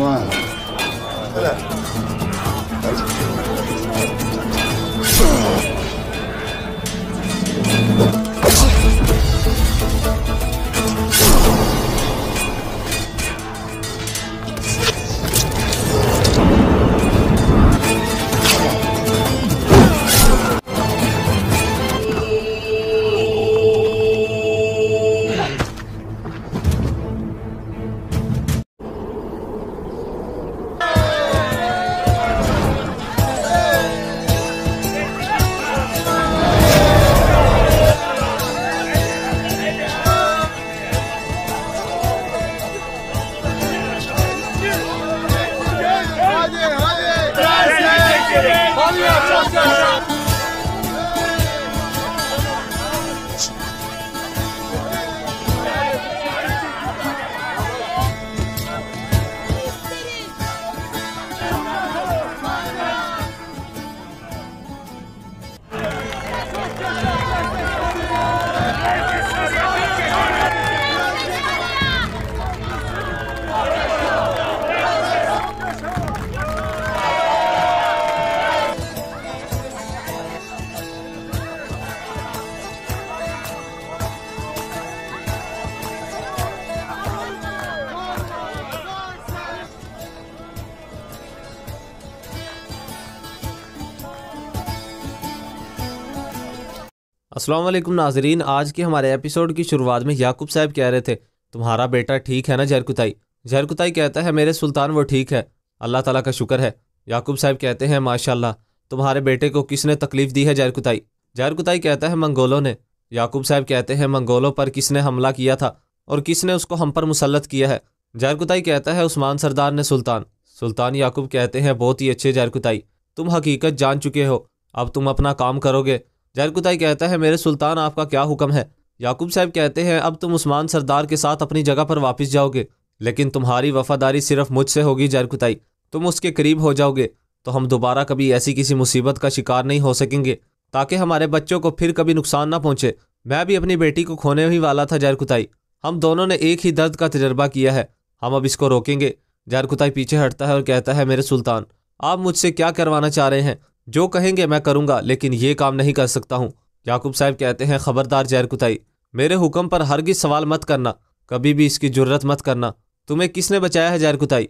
smile. السلام علیکم ناظرین، آج کے ہمارے ایپیسوڈ کی شروعات میں یعقوب صاحب کہہ رہے تھے تمہارا بیٹا ٹھیک ہے نا جہرکتائی؟ جہرکتائی کہتا ہے میرے سلطان وہ ٹھیک ہے، اللہ تعالیٰ کا شکر ہے۔ یعقوب صاحب کہتے ہیں ماشاءاللہ، تمہارے بیٹے کو کس نے تکلیف دی ہے جہرکتائی؟ جہرکتائی کہتا ہے منگولوں نے۔ یعقوب صاحب کہتے ہیں منگولوں پر کس نے حملہ کیا تھا اور کس نے اس کو ہم پر مسلط کیا ہے؟ جہرکتائی کہتا ہے عثمان سردار نے سلطان یعقوب کہتے ہیں بہت ہی اچھے جہرکتائی، تم حقیقت جان چکے ہو، اب تم اپنا کام کرو گے۔ جہرکتائی کہتا ہے میرے سلطان آپ کا کیا حکم ہے؟ یعقوب صاحب کہتے ہیں اب تم عثمان سردار کے ساتھ اپنی جگہ پر واپس جاؤ گے، لیکن تمہاری وفاداری صرف مجھ سے ہوگی جہرکتائی، تم اس کے قریب ہو جاؤ گے تو ہم دوبارہ کبھی ایسی کسی مصیبت کا شکار نہیں ہو سکیں گے، تاکہ ہمارے بچوں کو پھر کبھی نقصان نہ پہنچے۔ میں بھی اپنی بیٹی کو کھونے ہی والا تھا جہرکتائی، ہم دونوں نے ایک ہی درد کا تجربہ کیا ہے، ہم اب اس کو روکیں گے۔ جہرکتائی پیچھے ہٹتا ہے اور کہتا ہے میرے سلطان آپ مجھ سے کیا کروانا چاہ رہے ہیں؟ جو کہیں گے میں کروں گا، لیکن یہ کام نہیں کر سکتا ہوں۔ یعقوب صاحب کہتے ہیں خبردار جہرکتائی، میرے حکم پر ہرگز سوال مت کرنا، کبھی بھی اس کی جرت مت کرنا۔ تمہیں کس نے بچایا ہے جہرکتائی؟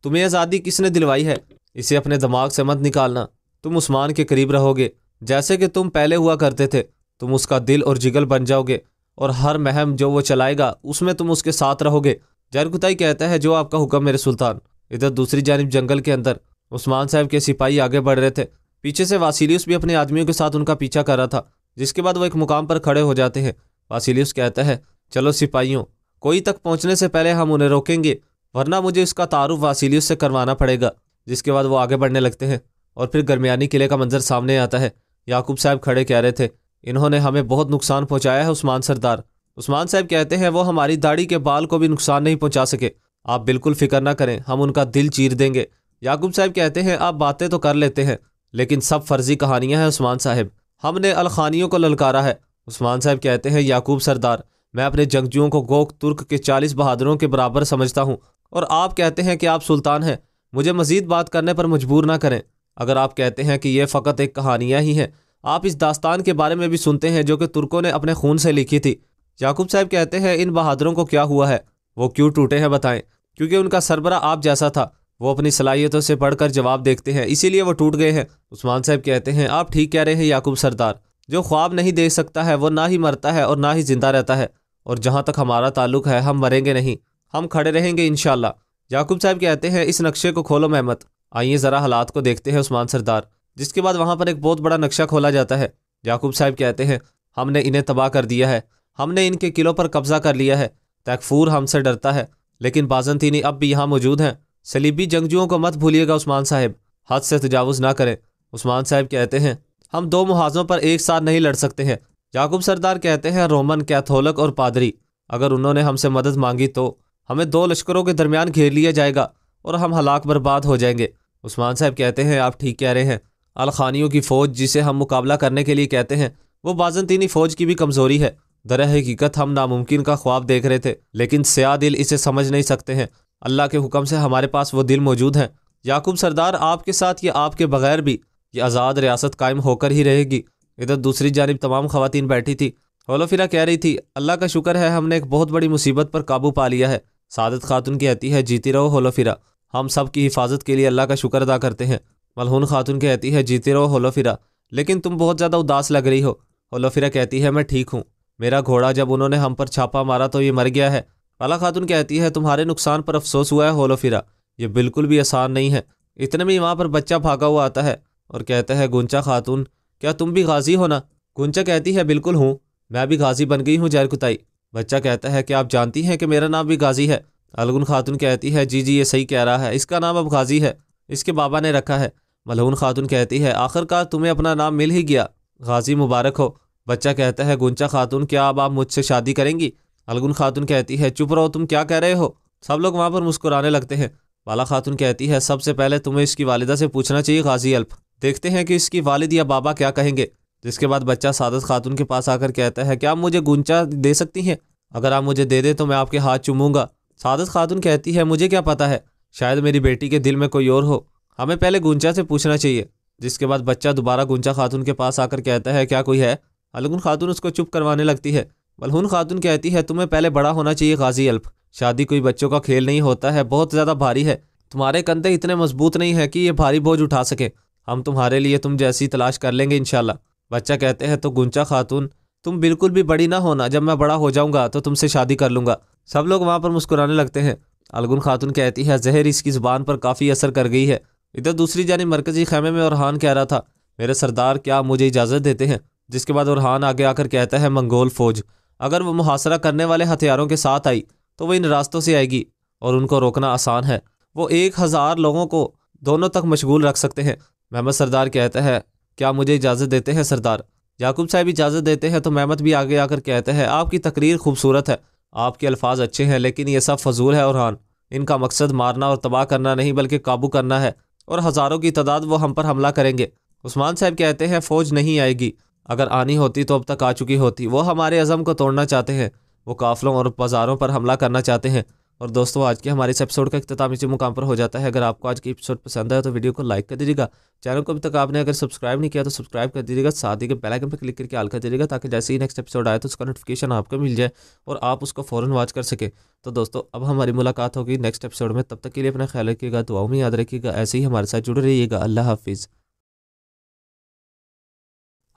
تمہیں آزادی کس نے دلوائی ہے؟ اسے اپنے دماغ سے مت نکالنا، تم عثمان کے قریب رہو گے جیسے کہ تم پہلے ہوا کرتے تھے، تم اس کا دل اور جگر بن جاؤ گے اور ہر مہم جو وہ چلائے گا اس میں تم اس کے ساتھ رہو گے۔ جہرکتائی کہتا ہے جو آپ کا حکم میرے سلطان۔ ادھر دوسری جانب جنگل کے اندر عثمان صاحب کے سپاہی آگے بڑھ رہے تھے، پیچھے سے واسیلیوس بھی اپنے آدمیوں کے ساتھ ان کا پیچھا کر رہا تھا، جس کے بعد وہ ایک مقام پر کھڑے ہو جاتے ہیں۔ واسیلیوس کہتا ہے چلو سپاہیوں، کوئی تک پہنچنے سے پہلے ہم انہیں روکیں گے، ورنہ مجھے اس کا تعارف واسیلیوس سے کروانا پڑے گا۔ جس کے بعد وہ آگے بڑھنے لگتے ہیں اور پھر درمیانی قلعے کا منظر سامنے آتا ہے۔ یعقوب صاحب کھڑے کہہ رہے تھے انہوں نے ہمیں بہت نقصان پہنچایا ہے عثمان سردار۔ عثمان صاحب کہتے ہیں وہ ہماری داڑھی کے بال کو بھی نقصان نہیں پہنچا سکے، آپ بالکل فکر نہ کریں، ہم ان کا دل چیر دیں گے۔ یعقوب صاحب کہتے ہیں آپ باتیں تو کر لیتے ہیں لیکن سب فرضی کہانیاں ہیں عثمان صاحب، ہم نے الخانیوں کو للکارا ہے۔ عثمان صاحب کہتے ہیں یعقوب سردار، میں اپنے جنگجوؤں کو گوک ترک کے 40 بہادروں کے برابر سمجھتا ہوں، اور آپ کہتے ہیں کہ آپ سلطان ہیں، مجھے مزید بات کرنے پر مجبور نہ کریں۔ اگر آپ کہتے ہیں کہ یہ فقط ایک کہانیاں ہی ہیں، آپ اس داستان کے بارے میں بھی سنتے ہیں جو کہ ترکوں نے اپنے خون سے لکھی تھی۔ یعقوب صاحب کہتے ہیں ان بہادروں کو کیا ہوا ہے، وہ کیوں ٹوٹے ہیں بتائیں؟ کیونکہ ان کا سربراہ آپ جیسا تھا، وہ اپنی صلاحیتوں سے پڑھ کر جواب دیکھتے ہیں، اسی لیے وہ ٹوٹ گئے ہیں۔ عثمان صاحب کہتے ہیں آپ ٹھیک کہہ رہے ہیں یعقوب سردار، جو خواب نہیں دیکھ سکتا ہے وہ نہ ہی مرتا ہے اور نہ ہی زندہ رہتا ہے، اور جہاں تک ہمارا تعلق ہے ہم مریں گے نہیں، ہم کھڑے رہیں گے انشاءاللہ۔ یعقوب صاحب کہتے ہیں اس نقشے کو کھولو محمد، آئیے ذرا حالات کو دیکھتے ہیں عثمان سردار۔ جس کے بعد وہاں پر ایک بہت بڑا نقشہ کھولا جاتا ہے۔ یعقوب صاحب کہتے ہیں ہم نے انہیں تباہ کر دیا ہے، ہم نے ان کے قلعوں پر قبضہ کر لیا ہے، تیکفور ہم سے ڈرتا ہے لیکن بازنطینی اب بھی یہاں موجود ہیں، صلیبی جنگجوؤں کو مت بھولیے گا عثمان صاحب، حد سے تجاوز نہ کریں۔ عثمان صاحب کہتے ہیں ہم دو محاذوں پر ایک ساتھ نہیں لڑ سکتے ہیں۔ یعقوب سردار کہتے ہیں رومن، کیتھولک اور پادری، اگر انہوں نے ہم سے مدد مانگی تو ہمیں دو لشکروں کے درمیان گھیر لیا جائے گا اور ہم ہلاک برباد ہو جائیں گے۔ عثمان صاحب کہتے ہیں آپ ٹھیک کہہ رہے ہیں، الخانیوں کی فوج جسے ہم مقابلہ کرنے کے لیے کہتے ہیں وہ بازنطینی فوج کی بھی کمزوری ہے۔ در حقیقت ہم ناممکن کا خواب دیکھ رہے تھے لیکن سیاہ دل اسے سمجھ نہیں سکتے ہیں۔ اللہ کے حکم سے ہمارے پاس وہ دل موجود ہیں۔ یعقوب سردار، آپ کے ساتھ یا آپ کے بغیر بھی یہ آزاد ریاست قائم ہو کر ہی رہے گی۔ ادھر دوسری جانب تمام خواتین بیٹھی تھی۔ ہولوفیرا کہہ رہی تھی، اللہ کا شکر ہے ہم نے ایک بہت بڑی مصیبت پر قابو پا لیا ہے۔ سعادت خاتون کہتی ہے، جیتی رہو ہولوفیرا، ہم سب کی حفاظت کے لیے اللہ کا شکر ادا کرتے ہیں۔ ملہون خاتون کہتی ہے، جیتے رہو ہولوفیرا، لیکن تم بہت زیادہ اداس لگ رہی ہو۔ ہولوفیرا کہتی ہے، میں ٹھیک ہوں، میرا گھوڑا جب انہوں نے ہم پر چھاپا مارا تو یہ مر گیا ہے۔ بالا خاتون کہتی ہے، تمہارے نقصان پر افسوس ہوا ہے ہولوفیرا، یہ بالکل بھی آسان نہیں ہے۔ اتنے میں وہاں پر بچہ بھاگا ہوا آتا ہے اور کہتا ہے، گونچا خاتون، کیا تم بھی غازی ہو نا؟ گونچا کہتی ہے، بالکل ہوں، میں بھی غازی بن گئی ہوں جہر کتائی۔ بچہ کہتا ہے، کیا آپ جانتی ہیں کہ میرا نام بھی غازی ہے؟ الگن خاتون کہتی ہے، جی یہ صحیح کہہ رہا ہے، اس کا نام اب غازی ہے، اس کے بابا نے رکھا ہے۔ ملہون خاتون کہتی ہے، آخر کار تمہیں اپنا نام مل ہی گیا، غازی مبارک ہو۔ بچہ کہتا ہے، گونچا خاتون، کیا اب آپ مجھ سے شادی کریں گی؟ الگن خاتون کہتی ہے، چپ رہو، تم کیا کہہ رہے ہو؟ سب لوگ وہاں پر مسکرانے لگتے ہیں۔ بالا خاتون کہتی ہے، سب سے پہلے تمہیں اس کی والدہ سے پوچھنا چاہیے غازی الپ، دیکھتے ہیں کہ اس کی والد یا بابا کیا کہیں گے۔ جس کے بعد بچہ سعادت خاتون کے پاس آ کر کہتا ہے، کیا آپ مجھے گونچا دے سکتی ہیں؟ اگر آپ مجھے دے دیں تو میں آپ کے ہاتھ چوموں گا۔ سعادت خاتون کہتی ہے، مجھے کیا پتا ہے، شاید میری بیٹی کے دل میں کوئی اور ہو، ہمیں پہلے گونچا سے پوچھنا چاہیے۔ جس کے بعد بچہ دوبارہ گونچا خاتون کے پاس آ کر کہتا ہے، کیا کوئی ہے؟ الگن خاتون اس کو چپ کروانے لگتی ہے۔ ملہون خاتون کہتی ہے، تمہیں پہلے بڑا ہونا چاہیے غازی الپ، شادی کوئی بچوں کا کھیل نہیں ہوتا ہے، بہت زیادہ بھاری ہے، تمہارے کندھے اتنے مضبوط نہیں ہے کہ یہ بھاری بوجھ اٹھا سکے، ہم تمہارے لیے تم جیسی تلاش کر لیں گے انشاءاللہ۔ بچہ کہتے ہیں، تو گونچا خاتون تم بالکل بھی بڑی نہ ہونا، جب میں بڑا ہو جاؤں گا تو تم سے شادی کر لوں گا۔ سب لوگ وہاں پر مسکرانے لگتے ہیں۔ الگن خاتون کہتی ہے، زہر اس کی زبان پر کافی اثر کر گئی ہے۔ ادھر دوسری جانب مرکزی خیمے میں اورحان کہہ رہا تھا، میرے سردار کیا مجھے اجازت دیتے ہیں؟ جس کے بعد اورحان آگے آ کر کہتا ہے، منگول فوج اگر وہ محاصرہ کرنے والے ہتھیاروں کے ساتھ آئی تو وہ ان راستوں سے آئے گی اور ان کو روکنا آسان ہے، وہ 1000 لوگوں کو دونوں تک مشغول رکھ سکتے ہیں۔ محمد سردار کہتا ہے، کیا مجھے اجازت دیتے ہیں سردار؟ یعقوب صاحب اجازت دیتے ہیں تو محمد بھی آگے آ کر کہتا ہے، آپ کی تقریر خوبصورت ہے، آپ کے الفاظ اچھے ہیں، لیکن یہ سب فضول ہے اورحان، ان کا مقصد مارنا اور تباہ کرنا نہیں بلکہ قابو کرنا ہے، اور ہزاروں کی تعداد وہ ہم پر حملہ کریں گے۔ عثمان صاحب کہتے ہیں، فوج نہیں آئے گی، اگر آنی ہوتی تو اب تک آ چکی ہوتی، وہ ہمارے عزم کو توڑنا چاہتے ہیں، وہ قافلوں اور بازاروں پر حملہ کرنا چاہتے ہیں۔ اور دوستو، آج کے ہمارے اس ایپیسوڈ کا اختتام اسی مقام پر ہو جاتا ہے۔ اگر آپ کو آج کی ایپیسوڈ پسند ہے تو ویڈیو کو لائک کر دیجیے گا، چینل کو ابھی تک آپ نے اگر سبسکرائب نہیں کیا تو سبسکرائب کر دیجیے گا، ساتھ ہی کے بیل آئکن پر کلک کر کے آل کر دیجیے گا تاکہ جیسے ہی نیکسٹ ایپیسوڈ آئے تو اس کا نوٹیفیکیشن آپ کو مل جائے اور آپ اس کو فوراً واچ کر سکیں۔ تو دوستو، اب ہماری ملاقات ہوگی نیکسٹ ایپیسوڈ میں، تب تک کے لیے اپنا خیال رکھیے گا، دعاؤں میں یاد رکھیے گا، ایسے ہی ہمارے ساتھ جڑے رہیے گا۔ اللہ حافظ۔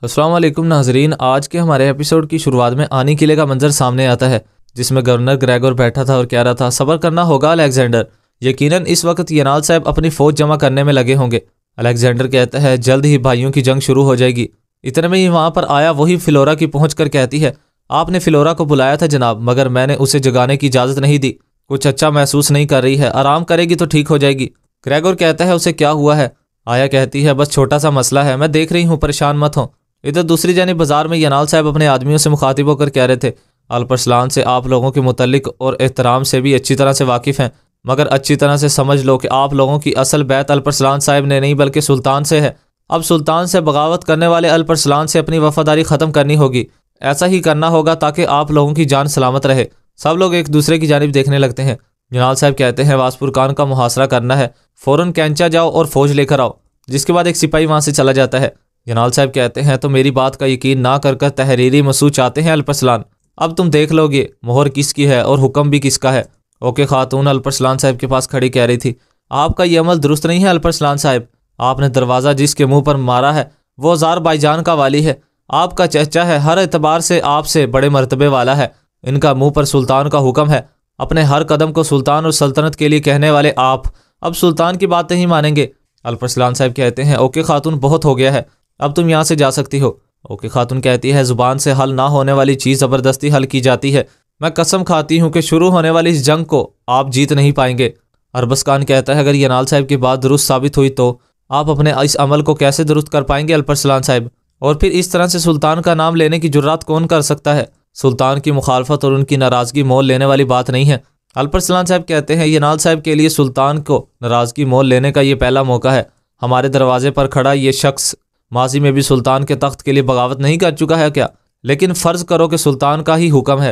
السلام علیکم ناظرین، آج کے ہمارے ایپیسوڈ کی شروعات میں آنی قلعے کا منظر سامنے آتا ہے جس میں گورنر گریگور بیٹھا تھا اور کہہ رہا تھا، صبر کرنا ہوگا الیگزینڈر، یقیناً اس وقت ینال صاحب اپنی فوج جمع کرنے میں لگے ہوں گے۔ الیگزینڈر کہتا ہے، جلد ہی بھائیوں کی جنگ شروع ہو جائے گی۔ اتنے میں ہی وہاں پر آیا وہی فلورا کی پہنچ کر کہتی ہے، آپ نے فلورا کو بلایا تھا جناب، مگر میں نے اسے جگانے کی اجازت نہیں دی، کچھ اچھا محسوس نہیں کر رہی ہے، آرام کرے گی تو ٹھیک ہو جائے گی۔ گریگور کہتا ہے، اسے کیا ہوا ہے؟ آیا کہتی ہے، بس چھوٹا سا مسئلہ ہے، میں دیکھ رہی ہوں، پریشان مت ہوں۔ ادھر دوسری جانب بازار میں ینال صاحب اپنے آدمیوں سے مخاطب ہو کر کہہ رہے تھے، الپرسلان سے آپ لوگوں کے متعلق اور احترام سے بھی اچھی طرح سے واقف ہیں، مگر اچھی طرح سے سمجھ لو کہ آپ لوگوں کی اصل بیعت الپرسلان صاحب نے نہیں بلکہ سلطان سے ہے۔ اب سلطان سے بغاوت کرنے والے الپرسلان سے اپنی وفاداری ختم کرنی ہوگی، ایسا ہی کرنا ہوگا تاکہ آپ لوگوں کی جان سلامت رہے۔ سب لوگ ایک دوسرے کی جانب دیکھنے لگتے ہیں۔ ینال صاحب کہتے ہیں، واسپور کان کا محاصرہ کرنا ہے، فوراً کینچا جاؤ اور فوج لے کر آؤ۔ جس کے بعد ایک سپاہی وہاں سے چلا جاتا ہے۔ ینال صاحب کہتے ہیں، تو میری بات کا یقین نہ کر کر تحریری مسو چاہتے ہیں الپرسلان، اب تم دیکھ لو گے مہر کس کی ہے اور حکم بھی کس کا ہے۔ اوکے خاتون الپرسلان صاحب کے پاس کھڑی کہہ رہی تھی، آپ کا یہ عمل درست نہیں ہے الپرسلان صاحب، آپ نے دروازہ جس کے منہ پر مارا ہے وہ زار بائی جان کا والی ہے، آپ کا چچا ہے، ہر اعتبار سے آپ سے بڑے مرتبے والا ہے، ان کا منہ پر سلطان کا حکم ہے، اپنے ہر قدم کو سلطان اور سلطنت کے لیے کہنے والے آپ اب سلطان کی بات نہیں مانیں گے۔ الپرسلان صاحب کہتے ہیں، اوکے خاتون بہت ہو گیا ہے، اب تم یہاں سے جا سکتی ہو۔ اوکے خاتون کہتی ہے، زبان سے حل نہ ہونے والی چیز زبردستی حل کی جاتی ہے، میں قسم کھاتی ہوں کہ شروع ہونے والی اس جنگ کو آپ جیت نہیں پائیں گے۔ اربسکان کہتا ہے، اگر ینال صاحب کی بات درست ثابت ہوئی تو آپ اپنے اس عمل کو کیسے درست کر پائیں گے الپرسلان صاحب، اور پھر اس طرح سے سلطان کا نام لینے کی جرات کون کر سکتا ہے؟ سلطان کی مخالفت اور ان کی ناراضگی مول لینے والی بات نہیں ہے۔ الپرسلان صاحب کہتے ہیں، ینال صاحب کے لیے سلطان کو ناراضگی مول لینے کا یہ پہلا موقع ہے، ہمارے دروازے پر کھڑا یہ شخص ماضی میں بھی سلطان کے تخت کے لیے بغاوت نہیں کر چکا ہے کیا؟ لیکن فرض کرو کہ سلطان کا ہی حکم ہے،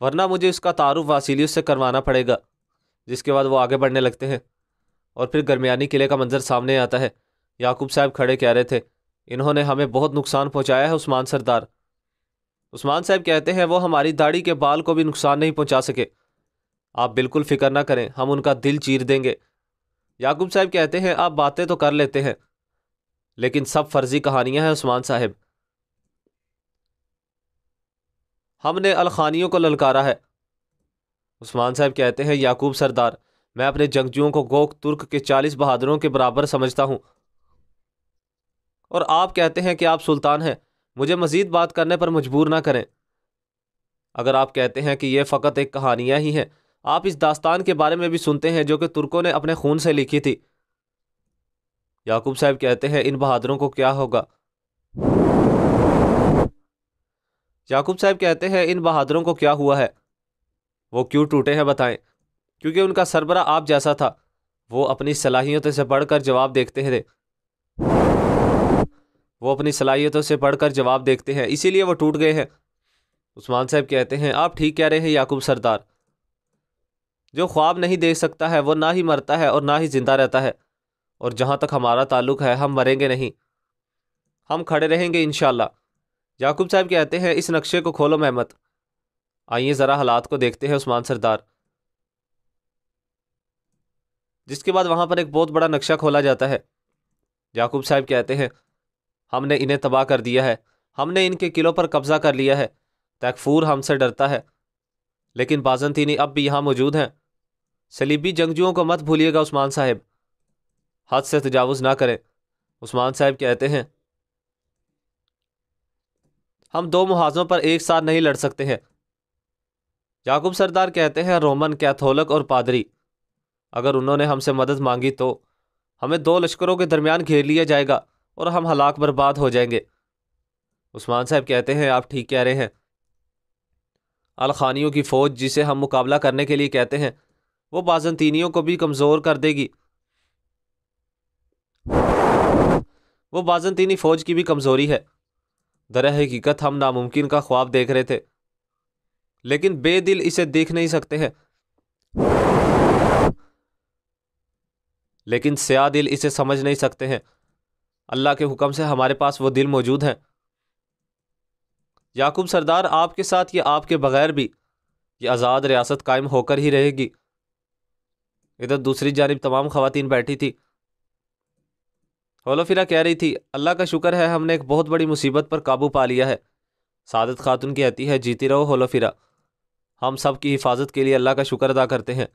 ورنہ مجھے اس کا تعارف واسیلیوس سے کروانا پڑے گا۔ جس کے بعد وہ آگے بڑھنے لگتے ہیں اور پھر درمیانی قلعے کا منظر سامنے آتا ہے۔ یعقوب صاحب کھڑے کہہ رہے تھے انہوں نے ہمیں بہت نقصان پہنچایا ہے عثمان سردار۔ عثمان صاحب کہتے ہیں وہ ہماری داڑھی کے بال کو بھی نقصان نہیں پہنچا سکے، آپ بالکل فکر نہ کریں، ہم ان کا دل چیر دیں گے۔ یعقوب صاحب کہتے ہیں آپ باتیں تو کر لیتے ہیں لیکن سب فرضی کہانیاں ہیں عثمان صاحب، ہم نے الخانیوں کو للکارا ہے۔ عثمان صاحب کہتے ہیں یعقوب سردار میں اپنے جنگجوؤں کو گوک ترک کے 40 بہادروں کے برابر سمجھتا ہوں، اور آپ کہتے ہیں کہ آپ سلطان ہیں، مجھے مزید بات کرنے پر مجبور نہ کریں۔ اگر آپ کہتے ہیں کہ یہ فقط ایک کہانیاں ہی ہیں، آپ اس داستان کے بارے میں بھی سنتے ہیں جو کہ ترکوں نے اپنے خون سے لکھی تھی۔ یعقوب صاحب کہتے ہیں ان بہادروں کو کیا ہوگا؟ یعقوب صاحب کہتے ہیں ان بہادروں کو کیا ہوا ہے؟ وہ کیوں ٹوٹے ہیں بتائیں؟ کیونکہ ان کا سربراہ آپ جیسا تھا، وہ اپنی صلاحیتوں سے بڑھ کر جواب دیکھتے ہیں اسی لیے وہ ٹوٹ گئے ہیں۔ عثمان صاحب کہتے ہیں آپ ٹھیک کہہ رہے ہیں یعقوب سردار، جو خواب نہیں دیکھ سکتا ہے وہ نہ ہی مرتا ہے اور نہ ہی زندہ رہتا ہے، اور جہاں تک ہمارا تعلق ہے ہم مریں گے نہیں، ہم کھڑے رہیں گے انشاءاللہ۔ یعقوب صاحب کہتے ہیں اس نقشے کو کھولو محمد، آئیے ذرا حالات کو دیکھتے ہیں عثمان سردار۔ جس کے بعد وہاں پر ایک بہت بڑا نقشہ کھولا جاتا ہے۔ یعقوب صاحب کہتے ہیں ہم نے انہیں تباہ کر دیا ہے، ہم نے ان کے قلعوں پر قبضہ کر لیا ہے، تیکفور ہم سے ڈرتا ہے، لیکن بازنطینی اب بھی یہاں موجود ہیں۔ صلیبی جنگجوؤں کو مت بھولیے گا عثمان صاحب، حد سے تجاوز نہ کریں۔ عثمان صاحب کہتے ہیں ہم 2 محاذوں پر ایک ساتھ نہیں لڑ سکتے ہیں۔ یعقوب سردار کہتے ہیں رومن، کیتھولک اور پادری، اگر انہوں نے ہم سے مدد مانگی تو ہمیں 2 لشکروں کے درمیان گھیر لیا جائے گا اور ہم ہلاک برباد ہو جائیں گے۔ عثمان صاحب کہتے ہیں آپ ٹھیک کہہ رہے ہیں، الخانیوں کی فوج جسے ہم مقابلہ کرنے کے لیے کہتے ہیں وہ بازنطینیوں کو بھی کمزور کر دے گی، وہ بازنطینی فوج کی بھی کمزوری ہے۔ در حقیقت ہم ناممکن کا خواب دیکھ رہے تھے، لیکن بے دل اسے دیکھ نہیں سکتے ہیں، لیکن سیاہ دل اسے سمجھ نہیں سکتے ہیں۔ اللہ کے حکم سے ہمارے پاس وہ دل موجود ہیں۔ یعقوب سردار آپ کے ساتھ یا آپ کے بغیر بھی یہ آزاد ریاست قائم ہو کر ہی رہے گی۔ ادھر دوسری جانب تمام خواتین بیٹھی تھی۔ ہولوفیرا کہہ رہی تھی اللہ کا شکر ہے ہم نے ایک بہت بڑی مصیبت پر قابو پا لیا ہے۔ سعادت خاتون کہتی ہے جیتی رہو ہولوفیرا، ہم سب کی حفاظت کے لیے اللہ کا شکر ادا کرتے ہیں۔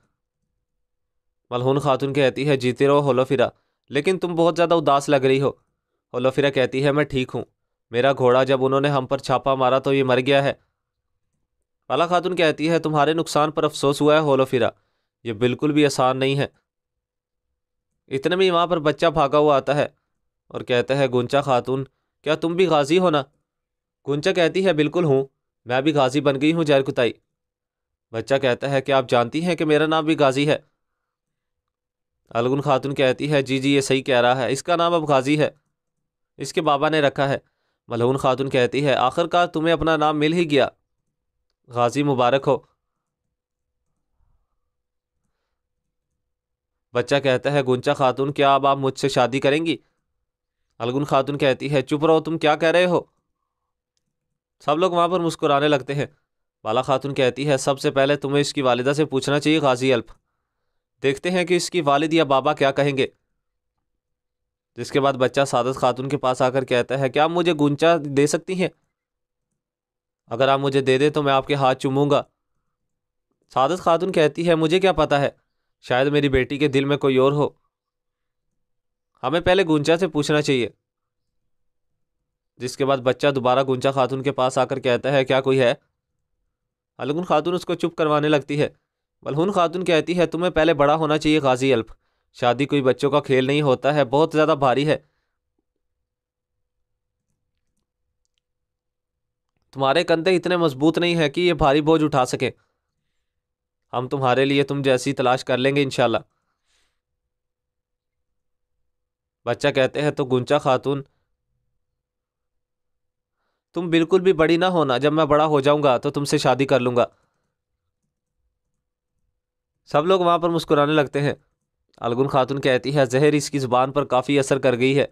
ملہون خاتون کہتی ہے جیتی رہو ہولوفیرا، لیکن تم بہت زیادہ اداس لگ رہی ہو۔ ہولوفیرا کہتی ہے میں ٹھیک ہوں، میرا گھوڑا جب انہوں نے ہم پر چھاپا مارا تو یہ مر گیا ہے۔ بالا خاتون کہتی ہے تمہارے نقصان پر افسوس ہوا ہے ہولوفیرا، یہ بالکل بھی آسان نہیں ہے۔ اتنے میں وہاں پر بچہ بھاگا ہوا آتا ہے اور کہتا ہے گونچا خاتون کیا تم بھی غازی ہو نا؟ گونچا کہتی ہے بالکل ہوں، میں بھی غازی بن گئی ہوں جیرکتائی۔ بچہ کہتا ہے کہ آپ جانتی ہیں کہ میرا نام بھی غازی ہے؟ الگن خاتون کہتی ہے جی جی یہ صحیح کہہ رہا ہے، اس کا نام اب غازی ہے، اس کے بابا نے رکھا ہے۔ ملہون خاتون کہتی ہے آخر کار تمہیں اپنا نام مل ہی گیا، غازی مبارک ہو۔ بچہ کہتا ہے گونچا خاتون کیا اب آپ مجھ سے شادی کریں گی؟ الگن خاتون کہتی ہے چپ رہو، تم کیا کہہ رہے ہو؟ سب لوگ وہاں پر مسکرانے لگتے ہیں۔ بالا خاتون کہتی ہے سب سے پہلے تمہیں اس کی والدہ سے پوچھنا چاہیے غازی الپ، دیکھتے ہیں کہ اس کی والد یا بابا کیا کہیں گے۔ جس کے بعد بچہ سعادت خاتون کے پاس آ کر کہتا ہے کیا آپ مجھے گونچا دے سکتی ہیں؟ اگر آپ مجھے دے دیں تو میں آپ کے ہاتھ چوموں گا۔ سعادت خاتون کہتی ہے مجھے کیا پتا ہے، شاید میری بیٹی کے دل میں کوئی اور ہو، ہمیں پہلے گونچا سے پوچھنا چاہیے۔ جس کے بعد بچہ دوبارہ گونچا خاتون کے پاس آ کر کہتا ہے کیا کوئی ہے؟ الگن خاتون اس کو چپ کروانے لگتی ہے۔ ملہون خاتون کہتی ہے تمہیں پہلے بڑا ہونا چاہیے غازی الپ، شادی کوئی بچوں کا کھیل نہیں ہوتا ہے، بہت زیادہ بھاری ہے، تمہارے کندھے اتنے مضبوط نہیں ہیں کہ یہ بھاری بوجھ اٹھا سکیں، ہم تمہارے لیے تم جیسی تلاش کر لیں گے انشاءاللہ۔ بچہ کہتے ہیں تو گونچا خاتون تم بالکل بھی بڑی نہ ہونا، جب میں بڑا ہو جاؤں گا تو تم سے شادی کر لوں گا۔ سب لوگ وہاں پر مسکرانے لگتے ہیں۔ الگن خاتون کہتی ہے زہر اس کی زبان پر کافی اثر کر گئی ہے۔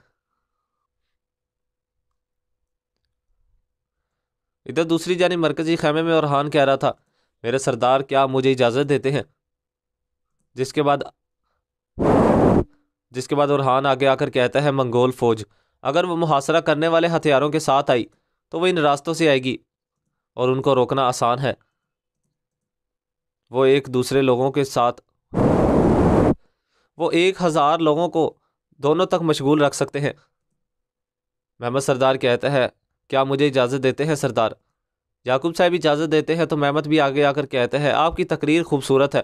ادھر دوسری جانب مرکزی خیمے میں اورحان کہہ رہا تھا میرے سردار کیا مجھے اجازت دیتے ہیں؟ جس کے بعد اورحان آگے آ کر کہتا ہے منگول فوج اگر وہ محاصرہ کرنے والے ہتھیاروں کے ساتھ آئی تو وہ ان راستوں سے آئے گی اور ان کو روکنا آسان ہے۔ وہ 1000 لوگوں کو دونوں تک مشغول رکھ سکتے ہیں۔ محمد سردار کہتا ہے کیا مجھے اجازت دیتے ہیں سردار؟ یعقوب صاحب اجازت دیتے ہیں تو محمد بھی آگے آ کر کہتا ہے آپ کی تقریر خوبصورت ہے،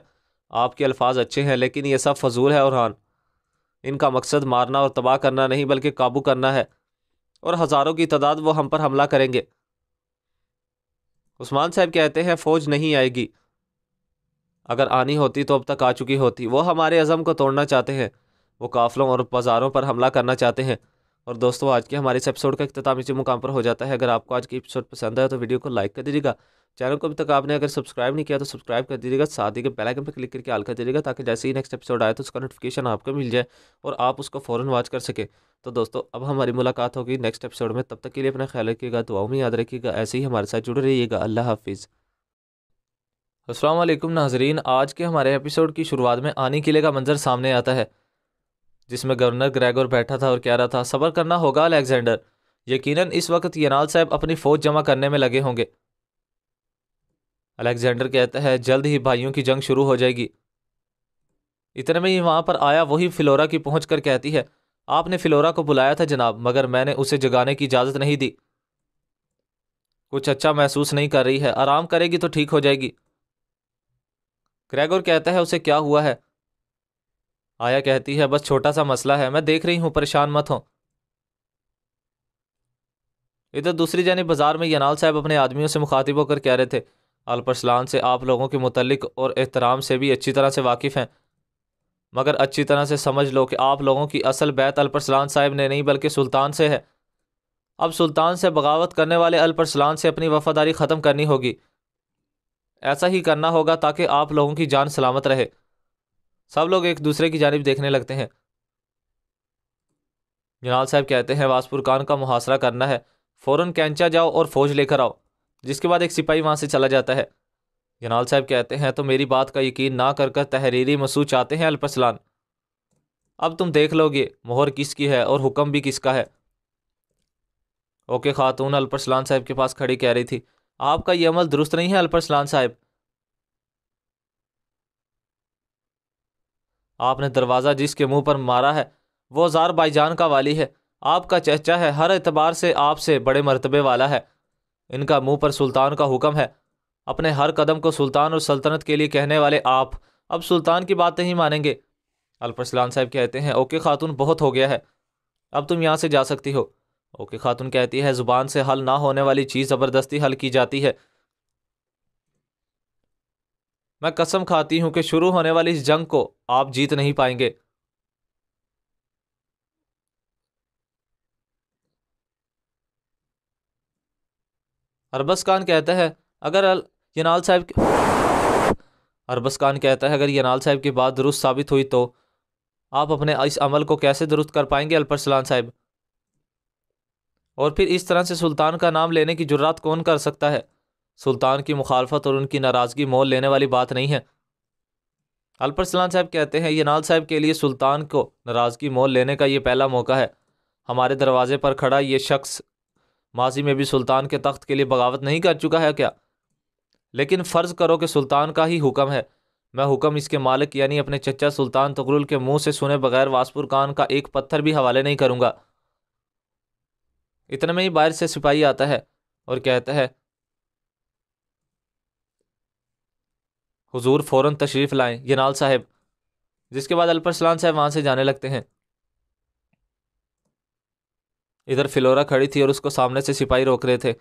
آپ کے الفاظ اچھے ہیں، لیکن یہ سب فضول ہے اورحان۔ ان کا مقصد مارنا اور تباہ کرنا نہیں بلکہ قابو کرنا ہے، اور ہزاروں کی تعداد وہ ہم پر حملہ کریں گے۔ عثمان صاحب کہتے ہیں فوج نہیں آئے گی، اگر آنی ہوتی تو اب تک آ چکی ہوتی۔ وہ ہمارے عزم کو توڑنا چاہتے ہیں، وہ قافلوں اور بازاروں پر حملہ کرنا چاہتے ہیں۔ اور دوستو آج کے ہمارے اس ایپیسوڈ کا اختتام اسی مقام پر ہو جاتا ہے۔ اگر آپ کو آج کی ایپیسوڈ پسند آئے تو ویڈیو کو لائک کر دیجیے گا، چینل کو ابھی تک آپ نے اگر سبسکرائب نہیں کیا تو سبسکرائب کر دیجیے گا، ساتھ ہی کے بیل آئیکن پہ کلک کر کے آل کر دیجیے گا تاکہ جیسے ہی نیکسٹ ایپیسوڈ آئے تو اس کا نوٹیفیکیشن آپ کو مل جائے اور آپ اس کو فوراً واچ کر سکیں۔ تو دوستو اب ہماری ملاقات ہوگی نیکسٹ ایپیسوڈ میں، تب تک کے لیے اپنا خیال رکھیے گا، دعاؤں میں یاد رکھیے گا، ایسے ہی ہمارے ساتھ جڑے رہیے گا۔ اللہ حافظ۔ السلام علیکم ناظرین، آج کے ہمارے ایپیسوڈ کی شروعات میں آنی قلعے کا منظر سامنے آتا ہے جس میں گورنر گریگور بیٹھا تھا اور کہہ رہا تھا صبر کرنا ہوگا الیگزینڈر، یقیناً اس وقت ینال صاحب اپنی فوج جمع کرنے میں لگے ہوں گے۔ الیگزینڈر کہتا ہے جلد ہی بھائیوں کی جنگ شروع ہو جائے گی۔ اتنے میں ہی وہاں پر آیا وہی فلورا کی پہنچ کر کہتی ہے آپ نے فلورا کو بلایا تھا جناب، مگر میں نے اسے جگانے کی اجازت نہیں دی، کچھ اچھا محسوس نہیں کر رہی ہے، آرام کرے گی تو ٹھیک ہو جائے گی۔ گریگور کہتا ہے اسے کیا ہوا ہے؟ آیا کہتی ہے بس چھوٹا سا مسئلہ ہے، میں دیکھ رہی ہوں، پریشان مت ہوں۔ ادھر دوسری جانب بازار میں ینال صاحب اپنے آدمیوں سے مخاطب ہو کر کہہ رہے تھے الپرسلان سے آپ لوگوں کے متعلق اور احترام سے بھی اچھی طرح سے واقف ہیں، مگر اچھی طرح سے سمجھ لو کہ آپ لوگوں کی اصل بیعت الپرسلان صاحب نے نہیں بلکہ سلطان سے ہے۔ اب سلطان سے بغاوت کرنے والے الپرسلان سے اپنی وفاداری ختم کرنی ہوگی، ایسا ہی کرنا ہوگا تاکہ آپ لوگوں کی جان سلامت رہے۔ سب لوگ ایک دوسرے کی جانب دیکھنے لگتے ہیں۔ ینال صاحب کہتے ہیں واسپور خان کا محاصرہ کرنا ہے، فوراً کینچا جاؤ اور فوج لے کر آؤ، جس کے بعد ایک سپاہی وہاں سے چلا جاتا ہے۔ ینال صاحب کہتے ہیں تو میری بات کا یقین نہ کر تحریری مسوع چاہتے ہیں الپرسلان، اب تم دیکھ لو گے مہر کس کی ہے اور حکم بھی کس کا ہے۔ اوکے خاتون الپرسلان صاحب کے پاس کھڑی کہہ رہی تھی آپ کا یہ عمل درست نہیں ہے الپرسلان صاحب، آپ نے دروازہ جس کے منہ پر مارا ہے وہ زار بائی جان کا والی ہے، آپ کا چچا ہے، ہر اعتبار سے آپ سے بڑے مرتبے والا ہے، ان کا منہ پر سلطان کا حکم ہے، اپنے ہر قدم کو سلطان اور سلطنت کے لیے کہنے والے آپ اب سلطان کی بات نہیں مانیں گے۔ الپرسلان صاحب کہتے ہیں اوکے خاتون بہت ہو گیا ہے، اب تم یہاں سے جا سکتی ہو۔ اوکے خاتون کہتی ہے زبان سے حل نہ ہونے والی چیز زبردستی حل کی جاتی ہے، میں قسم کھاتی ہوں کہ شروع ہونے والی اس جنگ کو آپ جیت نہیں پائیں گے۔ اربز خان کہتا ہے اگر ینال صاحب کی بات درست ثابت ہوئی تو آپ اپنے اس عمل کو کیسے درست کر پائیں گے الپرسلان صاحب؟ اور پھر اس طرح سے سلطان کا نام لینے کی جرات کون کر سکتا ہے؟ سلطان کی مخالفت اور ان کی ناراضگی مول لینے والی بات نہیں ہے۔ الپرسلان صاحب کہتے ہیں ینال صاحب کے لیے سلطان کو ناراضگی مول لینے کا یہ پہلا موقع ہے، ہمارے دروازے پر کھڑا یہ شخص ماضی میں بھی سلطان کے تخت کے لیے بغاوت نہیں کر چکا ہے کیا؟ لیکن فرض کرو کہ سلطان کا ہی حکم ہے، میں حکم اس کے مالک یعنی اپنے چچا سلطان تغرل کے منہ سے سنے بغیر واسپور خان کا ایک پتھر بھی حوالے نہیں کروں گا۔ اتنے میں ہی باہر سے سپاہی آتا ہے اور کہتا ہے حضور فوراً تشریف لائیں ینال صاحب، جس کے بعد الپرسلان صاحب وہاں سے جانے لگتے ہیں۔ ادھر فلورا کھڑی تھی اور اس کو سامنے سے سپاہی روک رہے تھے۔